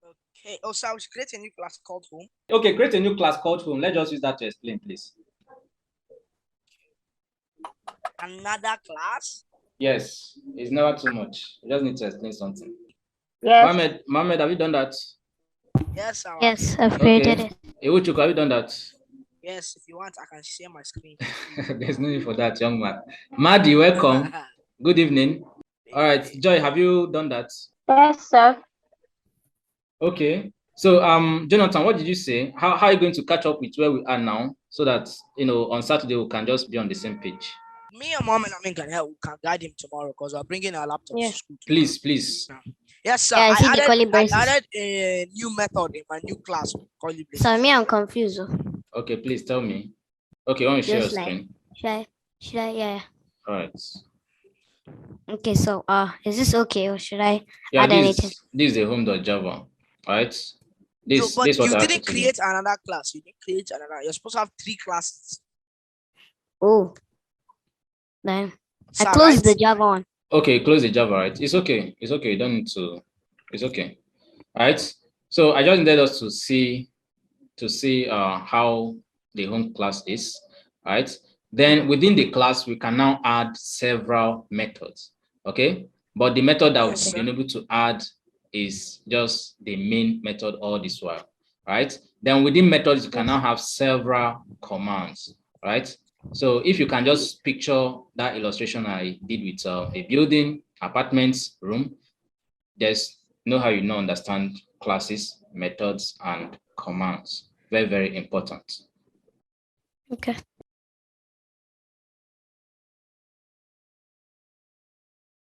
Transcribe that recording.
Okay. Oh, so I should create a new class called home. Okay, create a new class called home. Let's just use that to explain, please. Another class? Yes, it's never too much. You just need to explain something. Yes. Mohammed, have you done that? Yes, sir. Yes, I've created Okay. it. Ewuchukwu, have you done that? Yes, if you want, I can share my screen. There's no need for that, young man. Madi, welcome. Good evening. All right, Joy, have you done that? Yes, sir. Okay. So, Jonathan, what did you say? How are you going to catch up with where we are now, so that on Saturday we can just be on the same page? Me and Mom and Amin can help. We can guide him tomorrow because we're bringing our laptops to school. Please, please. Yes, sir. Yeah, I see the I curly braces. added a new method in my new class. Curly braces. So me, I'm confused. Okay, please tell me. Okay, I want to share your Just like, screen. should I, yeah. All right. Okay, so is this okay or should I Yeah, add anything? this is a home.java. All right. This but what you I have didn't to create another class. You didn't create another. You're supposed to have 3 classes. Oh, then Sir, I closed right? the Java one. Okay, close the Java, right? It's okay. It's okay. You don't need to. It's okay. All right. So I just needed us to see how the home class is. All right. Then within the class, we can now add several methods. Okay. But the method that we've been able to add is just the main method all this while. Right. Then within methods, you can now have several commands. Right. So if you can just picture that illustration I did with a building, apartments, room, there's how you understand classes, methods, and commands. Very, very important. Okay.